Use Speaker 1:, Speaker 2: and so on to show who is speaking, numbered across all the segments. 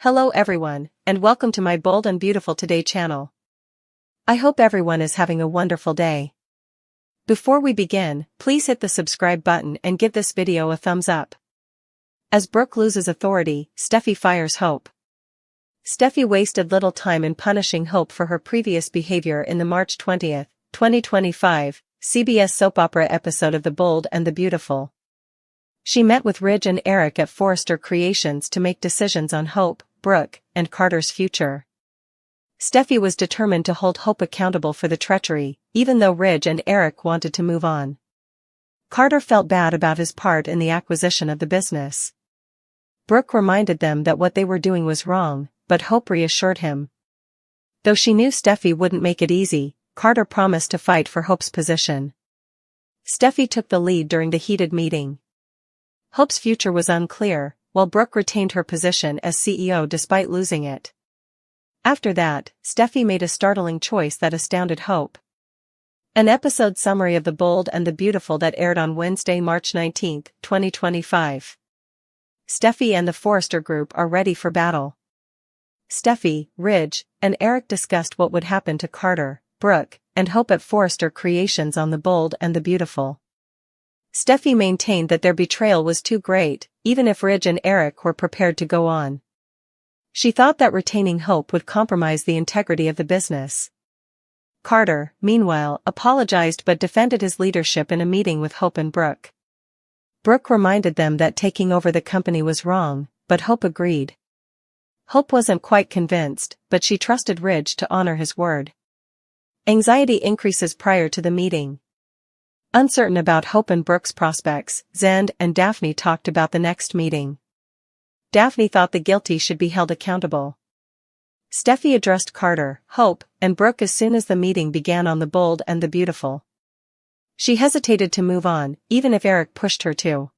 Speaker 1: Hello everyone, and welcome to my Bold and Beautiful Today channel. I hope everyone is having a wonderful day. Before we begin, please hit the subscribe button and give this video a thumbs up. As Brooke loses authority, Steffy fires Hope. Steffy wasted little time in punishing Hope for her previous behavior in the March 20, 2025, CBS soap opera episode of The Bold and the Beautiful. She met with Ridge and Eric at Forrester Creations to make decisions on Hope, Brooke, and Carter's future. Steffy was determined to hold Hope accountable for the treachery, even though Ridge and Eric wanted to move on. Carter felt bad about his part in the acquisition of the business. Brooke reminded them that what they were doing was wrong, but Hope reassured him. Though she knew Steffy wouldn't make it easy, Carter promised to fight for Hope's position. Steffy took the lead during the heated meeting. Hope's future was unclear, while Brooke retained her position as CEO despite losing it. After that, Steffy made a startling choice that astounded Hope. An episode summary of The Bold and the Beautiful that aired on Wednesday, March 19, 2025. Steffy and the Forrester group are ready for battle. Steffy, Ridge, and Eric discussed what would happen to Carter, Brooke, and Hope at Forrester Creations on The Bold and the Beautiful. Steffy maintained that their betrayal was too great, even if Ridge and Eric were prepared to go on. She thought that retaining Hope would compromise the integrity of the business. Carter, meanwhile, apologized but defended his leadership in a meeting with Hope and Brooke. Brooke reminded them that taking over the company was wrong, but Hope agreed. Hope wasn't quite convinced, but she trusted Ridge to honor his word. Anxiety increases prior to the meeting. Uncertain about Hope and Brooke's prospects, Zend and Daphne talked about the next meeting. Daphne thought the guilty should be held accountable. Steffy addressed Carter, Hope, and Brooke as soon as the meeting began on The Bold and the Beautiful. She hesitated to move on, even if Eric pushed her to.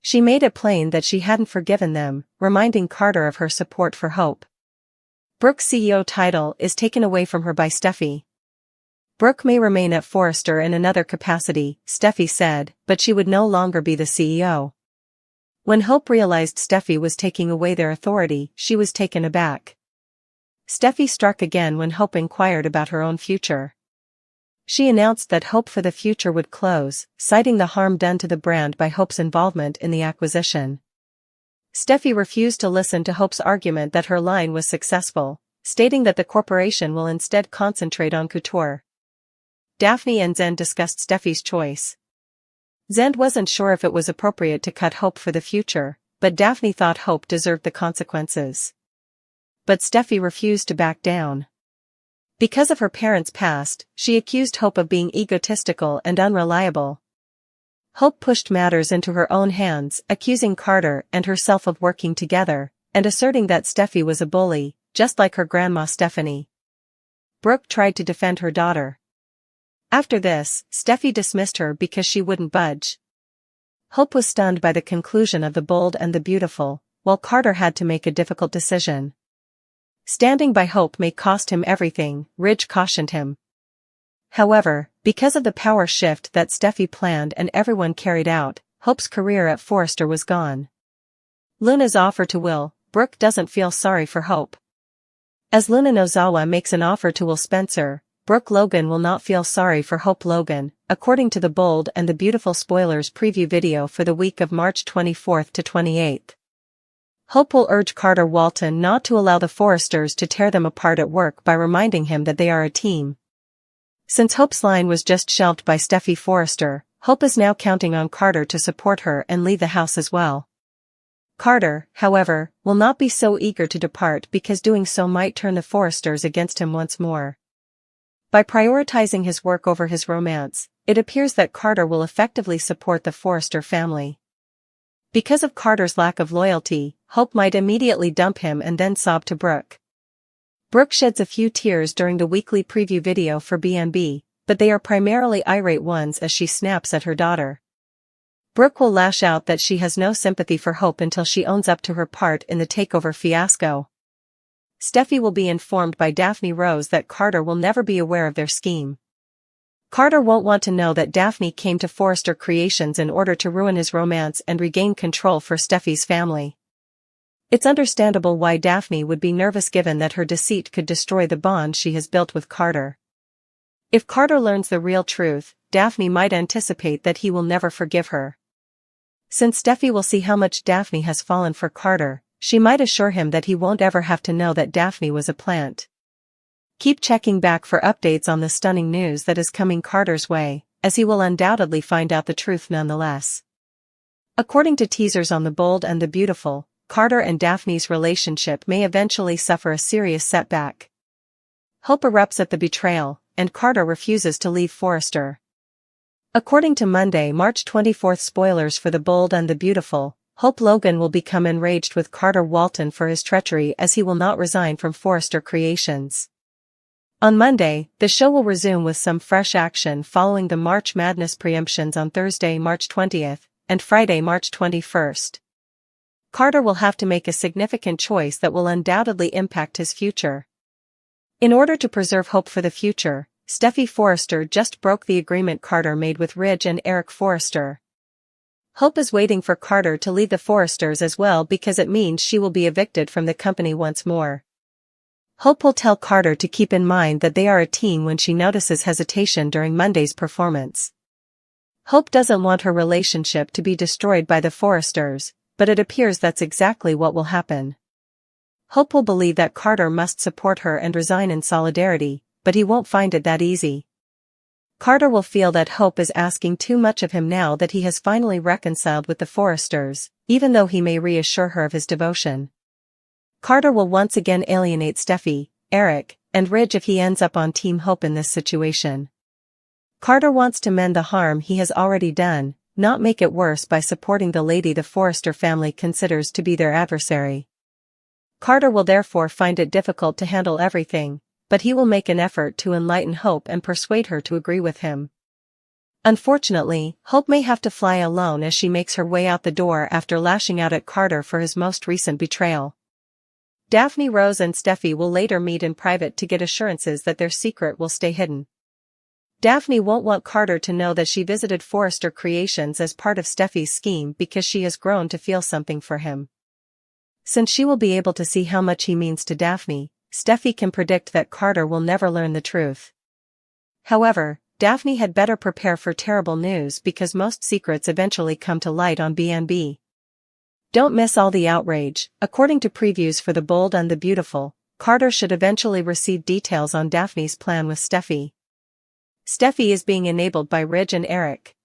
Speaker 1: She made it plain that she hadn't forgiven them, reminding Carter of her support for Hope. Brooke's CEO title is taken away from her by Steffy. Brooke may remain at Forrester in another capacity, Steffy said, but she would no longer be the CEO. When Hope realized Steffy was taking away their authority, she was taken aback. Steffy struck again when Hope inquired about her own future. She announced that Hope for the Future would close, citing the harm done to the brand by Hope's involvement in the acquisition. Steffy refused to listen to Hope's argument that her line was successful, stating that the corporation will instead concentrate on couture. Daphne and Zend discussed Steffy's choice. Zend wasn't sure if it was appropriate to cut Hope for the future, but Daphne thought Hope deserved the consequences. But Steffy refused to back down. Because of her parents' past, she accused Hope of being egotistical and unreliable. Hope pushed matters into her own hands, accusing Carter and herself of working together, and asserting that Steffy was a bully, just like her grandma Stephanie. Brooke tried to defend her daughter. After this, Steffy dismissed her because she wouldn't budge. Hope was stunned by the conclusion of The Bold and the Beautiful, while Carter had to make a difficult decision. Standing by Hope may cost him everything, Ridge cautioned him. However, because of the power shift that Steffy planned and everyone carried out, Hope's career at Forrester was gone. Luna's offer to Will, Brooke doesn't feel sorry for Hope. As Luna Nozawa makes an offer to Will Spencer, Brooke Logan will not feel sorry for Hope Logan, according to The Bold and the Beautiful spoilers preview video for the week of March 24 to 28. Hope will urge Carter Walton not to allow the Forresters to tear them apart at work by reminding him that they are a team. Since Hope's line was just shelved by Steffy Forrester, Hope is now counting on Carter to support her and leave the house as well. Carter, however, will not be so eager to depart because doing so might turn the Forresters against him once more. By prioritizing his work over his romance, it appears that Carter will effectively support the Forrester family. Because of Carter's lack of loyalty, Hope might immediately dump him and then sob to Brooke. Brooke sheds a few tears during the weekly preview video for B&B, but they are primarily irate ones as she snaps at her daughter. Brooke will lash out that she has no sympathy for Hope until she owns up to her part in the Takeover fiasco. Steffy will be informed by Daphne Rose that Carter will never be aware of their scheme. Carter won't want to know that Daphne came to Forrester Creations in order to ruin his romance and regain control for Steffy's family. It's understandable why Daphne would be nervous given that her deceit could destroy the bond she has built with Carter. If Carter learns the real truth, Daphne might anticipate that he will never forgive her. Since Steffy will see how much Daphne has fallen for Carter, she might assure him that he won't ever have to know that Daphne was a plant. Keep checking back for updates on the stunning news that is coming Carter's way, as he will undoubtedly find out the truth nonetheless. According to teasers on The Bold and the Beautiful, Carter and Daphne's relationship may eventually suffer a serious setback. Hope erupts at the betrayal, and Carter refuses to leave Forrester. According to Monday, March 24 spoilers for The Bold and the Beautiful, Hope Logan will become enraged with Carter Walton for his treachery as he will not resign from Forrester Creations. On Monday, the show will resume with some fresh action following the March Madness preemptions on Thursday, March 20, and Friday, March 21. Carter will have to make a significant choice that will undoubtedly impact his future. In order to preserve hope for the future, Steffy Forrester just broke the agreement Carter made with Ridge and Eric Forrester. Hope is waiting for Carter to leave the Forresters as well because it means she will be evicted from the company once more. Hope will tell Carter to keep in mind that they are a team when she notices hesitation during Monday's performance. Hope doesn't want her relationship to be destroyed by the Forresters, but it appears that's exactly what will happen. Hope will believe that Carter must support her and resign in solidarity, but he won't find it that easy. Carter will feel that Hope is asking too much of him now that he has finally reconciled with the Forresters, even though he may reassure her of his devotion. Carter will once again alienate Steffy, Eric, and Ridge if he ends up on Team Hope in this situation. Carter wants to mend the harm he has already done, not make it worse by supporting the lady the Forrester family considers to be their adversary. Carter will therefore find it difficult to handle everything, but he will make an effort to enlighten Hope and persuade her to agree with him. Unfortunately, Hope may have to fly alone as she makes her way out the door after lashing out at Carter for his most recent betrayal. Daphne, Rose and Steffy will later meet in private to get assurances that their secret will stay hidden. Daphne won't want Carter to know that she visited Forrester Creations as part of Steffy's scheme because she has grown to feel something for him. Since she will be able to see how much he means to Daphne, Steffy can predict that Carter will never learn the truth. However, Daphne had better prepare for terrible news because most secrets eventually come to light on B&B. Don't miss all the outrage. According to previews for The Bold and the Beautiful, Carter should eventually receive details on Daphne's plan with Steffy. Steffy is being enabled by Ridge and Eric.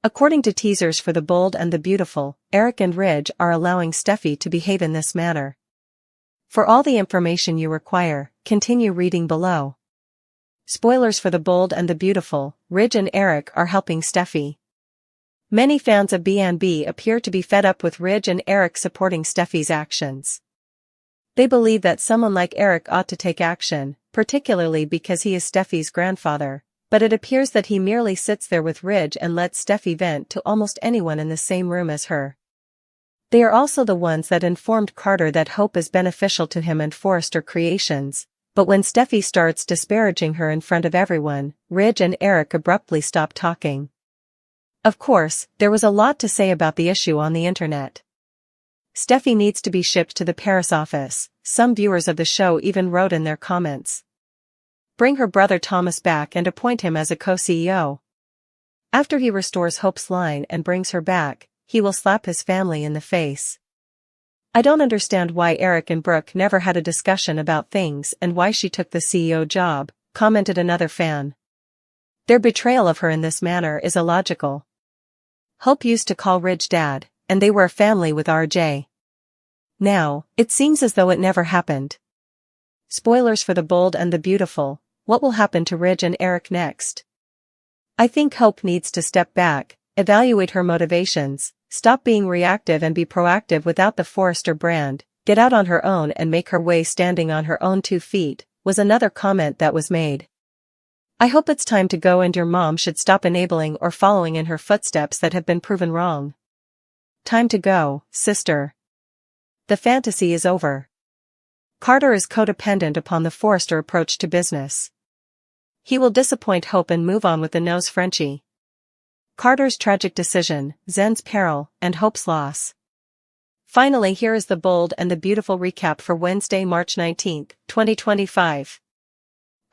Speaker 1: According to teasers for The Bold and the Beautiful, Eric and Ridge are allowing Steffy to behave in this manner. For all the information you require, continue reading below. Spoilers for The Bold and the Beautiful, Ridge and Eric are helping Steffy. Many fans of B&B appear to be fed up with Ridge and Eric supporting Steffy's actions. They believe that someone like Eric ought to take action, particularly because he is Steffy's grandfather, but it appears that he merely sits there with Ridge and lets Steffy vent to almost anyone in the same room as her. They are also the ones that informed Carter that Hope is beneficial to him and Forrester Creations, but when Steffy starts disparaging her in front of everyone, Ridge and Eric abruptly stop talking. Of course, there was a lot to say about the issue on the internet. Steffy needs to be shipped to the Paris office, some viewers of the show even wrote in their comments. Bring her brother Thomas back and appoint him as a co-CEO. After he restores Hope's line and brings her back, he will slap his family in the face. I don't understand why Eric and Brooke never had a discussion about things and why she took the CEO job, commented another fan. Their betrayal of her in this manner is illogical. Hope used to call Ridge dad, and they were a family with RJ. Now, it seems as though it never happened. Spoilers for The Bold and the Beautiful, what will happen to Ridge and Eric next? I think Hope needs to step back, evaluate her motivations, stop being reactive and be proactive without the Forrester brand, get out on her own and make her way standing on her own 2 feet, was another comment that was made. I hope it's time to go and your mom should stop enabling or following in her footsteps that have been proven wrong. Time to go, sister. The fantasy is over. Carter is codependent upon the Forrester approach to business. He will disappoint Hope and move on with the nose Frenchie. Carter's tragic decision, Zen's peril, and Hope's loss. Finally, here is the bold and the beautiful recap for Wednesday, March 19, 2025.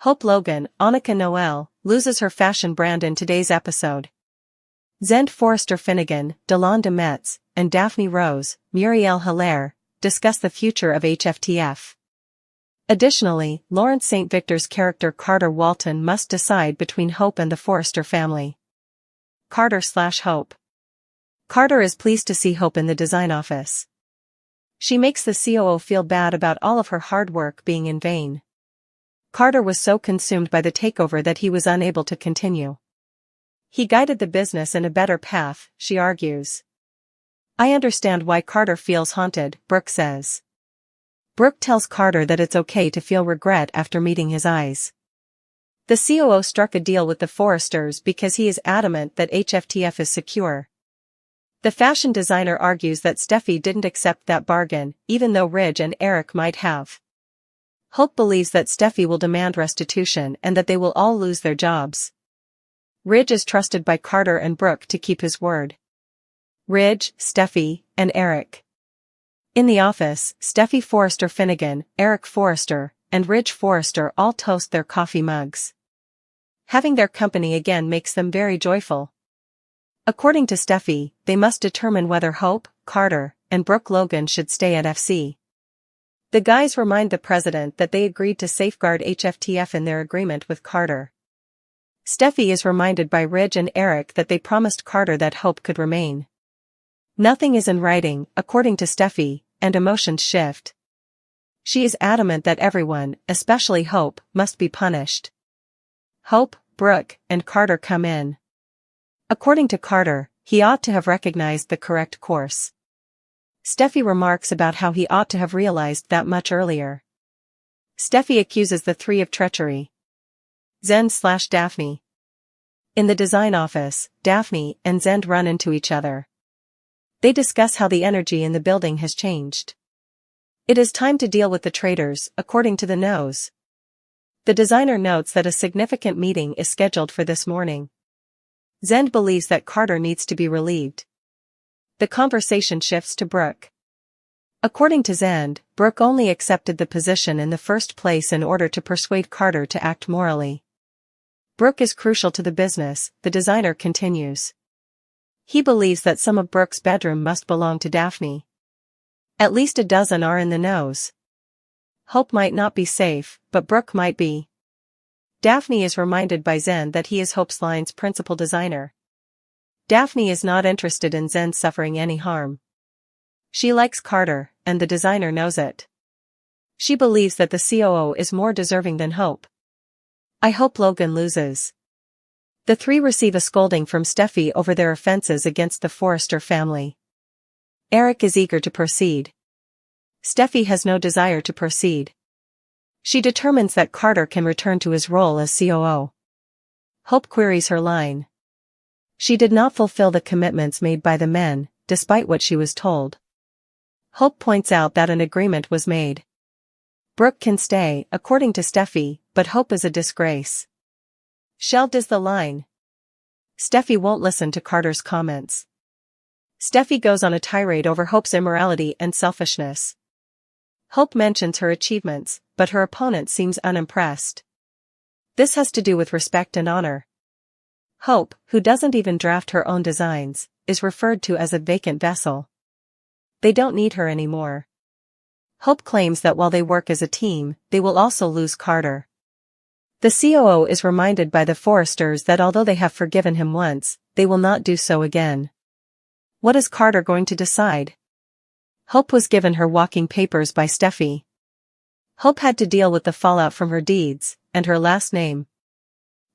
Speaker 1: Hope Logan, Annika Noel, loses her fashion brand in today's episode. Zend Forrester Finnegan, Delon de Metz, and Daphne Rose, Muriel Hilaire, discuss the future of HFTF. Additionally, Lawrence St. Victor's character Carter Walton must decide between Hope and the Forrester family. Carter/Hope. Carter is pleased to see Hope in the design office. She makes the COO feel bad about all of her hard work being in vain. Carter was so consumed by the takeover that he was unable to continue. He guided the business in a better path, she argues. I understand why Carter feels haunted, Brooke says. Brooke tells Carter that it's okay to feel regret after meeting his eyes. The COO struck a deal with the Forresters because he is adamant that HFTF is secure. The fashion designer argues that Steffy didn't accept that bargain, even though Ridge and Eric might have. Hope believes that Steffy will demand restitution and that they will all lose their jobs. Ridge is trusted by Carter and Brooke to keep his word. Ridge, Steffy, and Eric. In the office, Steffy Forrester Finnegan, Eric Forrester, and Ridge Forrester all toast their coffee mugs. Having their company again makes them very joyful. According to Steffy, they must determine whether Hope, Carter, and Brooke Logan should stay at FC. The guys remind the president that they agreed to safeguard HFTF in their agreement with Carter. Steffy is reminded by Ridge and Eric that they promised Carter that Hope could remain. Nothing is in writing, according to Steffy, and emotions shift. She is adamant that everyone, especially Hope, must be punished. Hope, Brooke, and Carter come in. According to Carter, he ought to have recognized the correct course. Steffy remarks about how he ought to have realized that much earlier. Steffy accuses the three of treachery. Zend/Daphne. In the design office, Daphne and Zend run into each other. They discuss how the energy in the building has changed. It is time to deal with the traitors, according to the nose. The designer notes that a significant meeting is scheduled for this morning. Zend believes that Carter needs to be relieved. The conversation shifts to Brooke. According to Zend, Brooke only accepted the position in the first place in order to persuade Carter to act morally. Brooke is crucial to the business, the designer continues. He believes that some of Brooke's bedroom must belong to Daphne. At least a dozen are in the knows. Hope might not be safe, but Brooke might be. Daphne is reminded by Zend that he is Hope's line's principal designer. Daphne is not interested in Zend suffering any harm. She likes Carter, and the designer knows it. She believes that the COO is more deserving than Hope. I hope Logan loses. The three receive a scolding from Steffy over their offenses against the Forrester family. Eric is eager to proceed. Steffy has no desire to proceed. She determines that Carter can return to his role as COO. Hope queries her line. She did not fulfill the commitments made by the men, despite what she was told. Hope points out that an agreement was made. Brooke can stay, according to Steffy, but Hope is a disgrace. Shelved is the line. Steffy won't listen to Carter's comments. Steffy goes on a tirade over Hope's immorality and selfishness. Hope mentions her achievements, but her opponent seems unimpressed. This has to do with respect and honor. Hope, who doesn't even draft her own designs, is referred to as a vacant vessel. They don't need her anymore. Hope claims that while they work as a team, they will also lose Carter. The COO is reminded by the Forresters that although they have forgiven him once, they will not do so again. What is Carter going to decide? Hope was given her walking papers by Steffy. Hope had to deal with the fallout from her deeds, and her last name.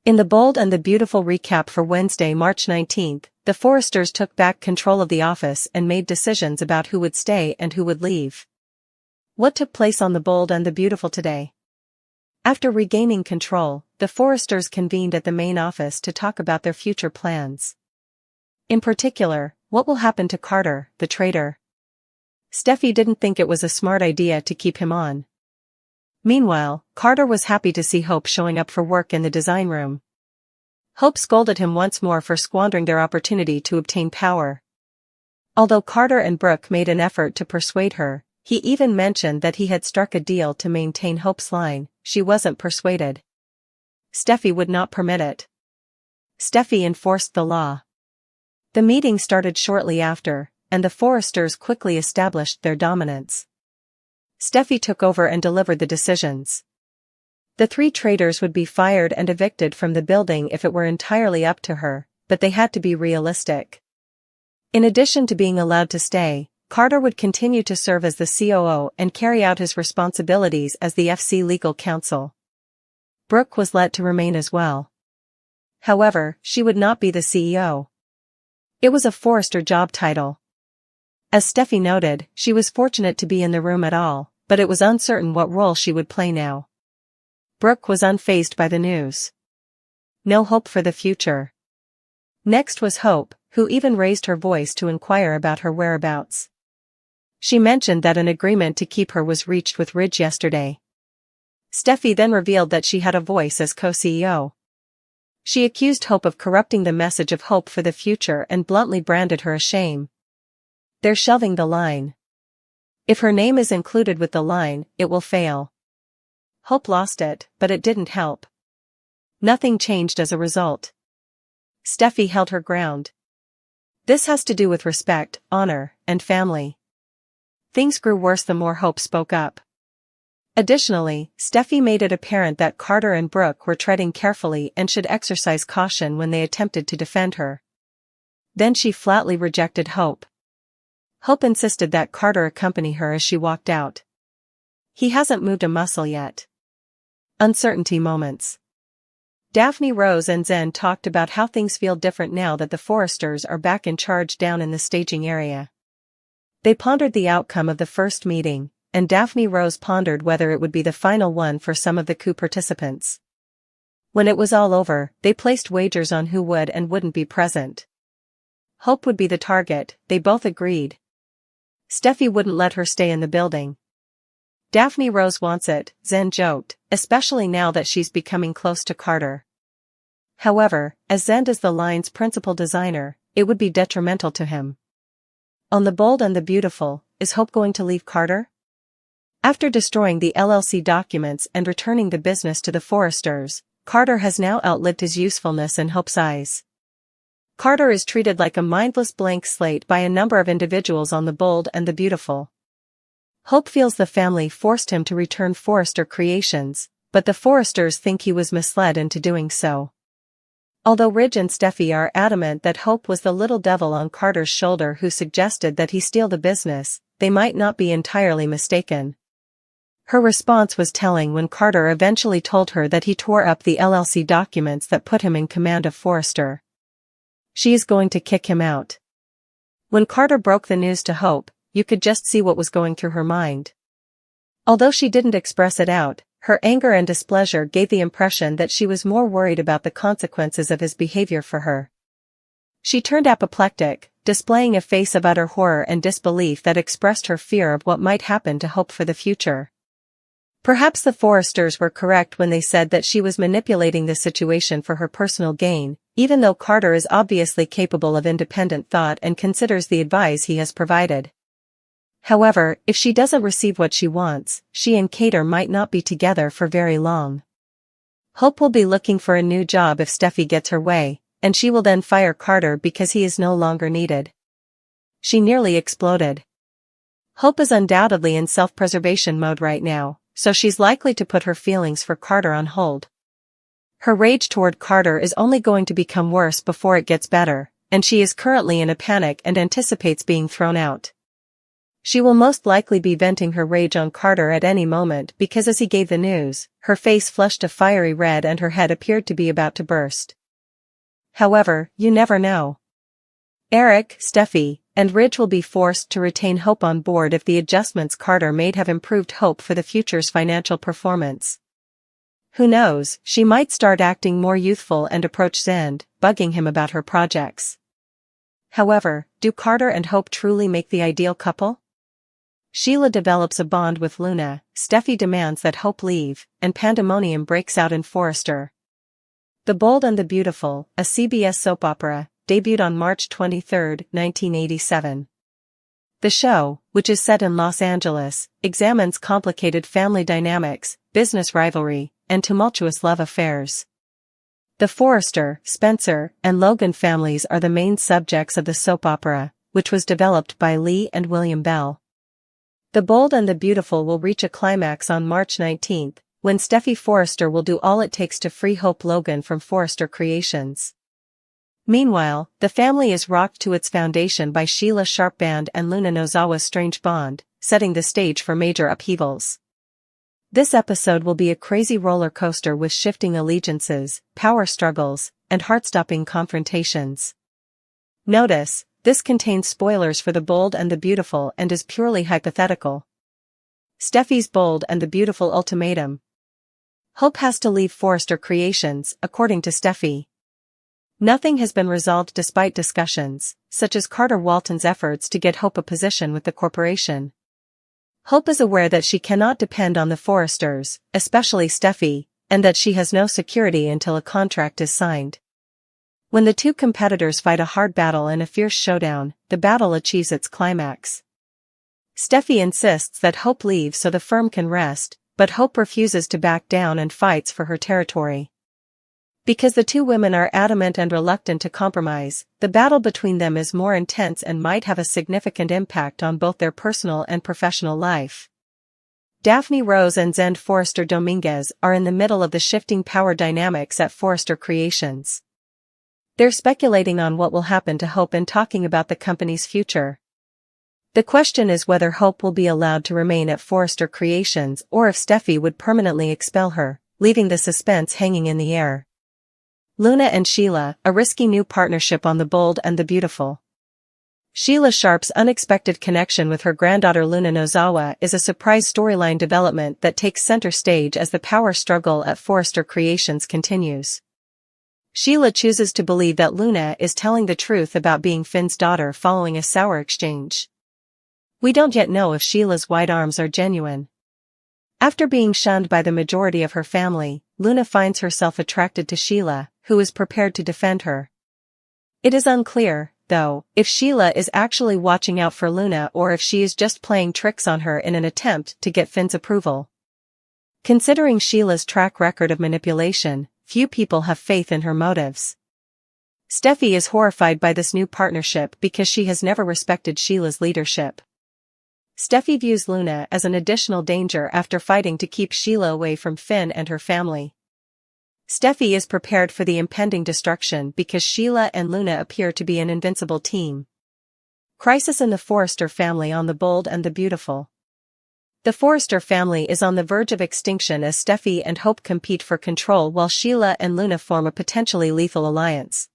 Speaker 1: In the bold and the beautiful recap for Wednesday, March 19, the Forresters took back control of the office and made decisions about who would stay and who would leave. What took place on the bold and the beautiful today? After regaining control, the Forresters convened at the main office to talk about their future plans. In particular, what will happen to Carter, the traitor? Steffy didn't think it was a smart idea to keep him on. Meanwhile, Carter was happy to see Hope showing up for work in the design room. Hope scolded him once more for squandering their opportunity to obtain power. Although Carter and Brooke made an effort to persuade her, he even mentioned that he had struck a deal to maintain Hope's line, she wasn't persuaded. Steffy would not permit it. Steffy enforced the law. The meeting started shortly after, and the Forresters quickly established their dominance. Steffy took over and delivered the decisions. The 3 traders would be fired and evicted from the building if it were entirely up to her, but they had to be realistic. In addition to being allowed to stay, Carter would continue to serve as the COO and carry out his responsibilities as the FC legal counsel. Brooke was let to remain as well. However, she would not be the CEO. It was a Forrester job title. As Steffy noted, she was fortunate to be in the room at all, but it was uncertain what role she would play now. Brooke was unfazed by the news. No hope for the future. Next was Hope, who even raised her voice to inquire about her whereabouts. She mentioned that an agreement to keep her was reached with Ridge yesterday. Steffy then revealed that she had a voice as co-CEO. She accused Hope of corrupting the message of hope for the future and bluntly branded her a shame. They're shelving the line. If her name is included with the line, it will fail. Hope lost it, but it didn't help. Nothing changed as a result. Steffy held her ground. This has to do with respect, honor, and family. Things grew worse the more Hope spoke up. Additionally, Steffy made it apparent that Carter and Brooke were treading carefully and should exercise caution when they attempted to defend her. Then she flatly rejected Hope. Hope insisted that Carter accompany her as she walked out. He hasn't moved a muscle yet. Uncertainty moments. Daphne, Rose and Zen talked about how things feel different now that the Forresters are back in charge down in the staging area. They pondered the outcome of the first meeting, and Daphne Rose pondered whether it would be the final one for some of the coup participants. When it was all over, they placed wagers on who would and wouldn't be present. Hope would be the target, they both agreed. Steffy wouldn't let her stay in the building. Daphne Rose wants it, Zen joked, especially now that she's becoming close to Carter. However, as Zen is the line's principal designer, it would be detrimental to him. On The Bold and the Beautiful, is Hope going to leave Carter? After destroying the LLC documents and returning the business to the Forresters, Carter has now outlived his usefulness in Hope's eyes. Carter is treated like a mindless blank slate by a number of individuals on The Bold and the Beautiful. Hope feels the family forced him to return Forrester creations, but the Forresters think he was misled into doing so. Although Ridge and Steffy are adamant that Hope was the little devil on Carter's shoulder who suggested that he steal the business, they might not be entirely mistaken. Her response was telling when Carter eventually told her that he tore up the LLC documents that put him in command of Forrester. She is going to kick him out. When Carter broke the news to Hope, you could just see what was going through her mind. Although she didn't express it out, her anger and displeasure gave the impression that she was more worried about the consequences of his behavior for her. She turned apoplectic, displaying a face of utter horror and disbelief that expressed her fear of what might happen to Hope for the future. Perhaps the Forresters were correct when they said that she was manipulating the situation for her personal gain, even though Carter is obviously capable of independent thought and considers the advice he has provided. However, if she doesn't receive what she wants, she and Carter might not be together for very long. Hope will be looking for a new job if Steffy gets her way, and she will then fire Carter because he is no longer needed. She nearly exploded. Hope is undoubtedly in self-preservation mode right now, so she's likely to put her feelings for Carter on hold. Her rage toward Carter is only going to become worse before it gets better, and she is currently in a panic and anticipates being thrown out. She will most likely be venting her rage on Carter at any moment because as he gave the news, her face flushed a fiery red and her head appeared to be about to burst. However, you never know. Eric, Steffy, and Ridge will be forced to retain Hope on board if the adjustments Carter made have improved Hope for the future's financial performance. Who knows, she might start acting more youthful and approach Zend, bugging him about her projects. However, do Carter and Hope truly make the ideal couple? Sheila develops a bond with Luna, Steffy demands that Hope leave, and pandemonium breaks out in Forrester. The Bold and the Beautiful, a CBS soap opera, debuted on March 23, 1987. The show, which is set in Los Angeles, examines complicated family dynamics, business rivalry, and tumultuous love affairs. The Forrester, Spencer, and Logan families are the main subjects of the soap opera, which was developed by Lee and William Bell. The Bold and the Beautiful will reach a climax on March 19, when Steffy Forrester will do all it takes to free Hope Logan from Forrester Creations. Meanwhile, the family is rocked to its foundation by Sheila Sharpband and Luna Nozawa's strange bond, setting the stage for major upheavals. This episode will be a crazy roller coaster with shifting allegiances, power struggles, and heart-stopping confrontations. Notice, this contains spoilers for The Bold and the Beautiful and is purely hypothetical. Steffy's Bold and the Beautiful ultimatum. Hope has to leave Forrester Creations, according to Steffy. Nothing has been resolved despite discussions, such as Carter Walton's efforts to get Hope a position with the corporation. Hope is aware that she cannot depend on the Forresters, especially Steffy, and that she has no security until a contract is signed. When the two competitors fight a hard battle in a fierce showdown, the battle achieves its climax. Steffy insists that Hope leave so the firm can rest, but Hope refuses to back down and fights for her territory. Because the two women are adamant and reluctant to compromise, the battle between them is more intense and might have a significant impact on both their personal and professional life. Daphne Rose and Zend Forrester Dominguez are in the middle of the shifting power dynamics at Forrester Creations. They're speculating on what will happen to Hope and talking about the company's future. The question is whether Hope will be allowed to remain at Forrester Creations or if Steffy would permanently expel her, leaving the suspense hanging in the air. Luna and Sheila, a risky new partnership on The Bold and the Beautiful. Sheila Sharp's unexpected connection with her granddaughter Luna Nozawa is a surprise storyline development that takes center stage as the power struggle at Forrester Creations continues. Sheila chooses to believe that Luna is telling the truth about being Finn's daughter following a sour exchange. We don't yet know if Sheila's wide arms are genuine. After being shunned by the majority of her family, Luna finds herself attracted to Sheila, who is prepared to defend her. It is unclear, though, if Sheila is actually watching out for Luna or if she is just playing tricks on her in an attempt to get Finn's approval. Considering Sheila's track record of manipulation, few people have faith in her motives. Steffy is horrified by this new partnership because she has never respected Sheila's leadership. Steffy views Luna as an additional danger after fighting to keep Sheila away from Finn and her family. Steffy is prepared for the impending destruction because Sheila and Luna appear to be an invincible team. Crisis in the Forrester family on The Bold and the Beautiful. The Forrester family is on the verge of extinction as Steffy and Hope compete for control while Sheila and Luna form a potentially lethal alliance.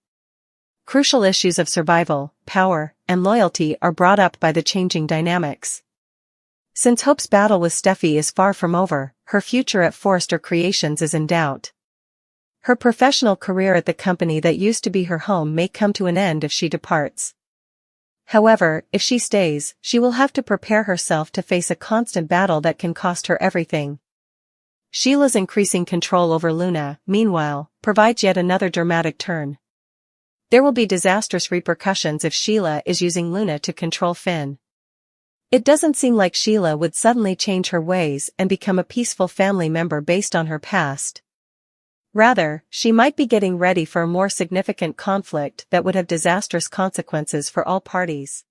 Speaker 1: Crucial issues of survival, power, and loyalty are brought up by the changing dynamics. Since Hope's battle with Steffy is far from over, her future at Forrester Creations is in doubt. Her professional career at the company that used to be her home may come to an end if she departs. However, if she stays, she will have to prepare herself to face a constant battle that can cost her everything. Sheila's increasing control over Luna, meanwhile, provides yet another dramatic turn. There will be disastrous repercussions if Sheila is using Luna to control Finn. It doesn't seem like Sheila would suddenly change her ways and become a peaceful family member based on her past. Rather, she might be getting ready for a more significant conflict that would have disastrous consequences for all parties.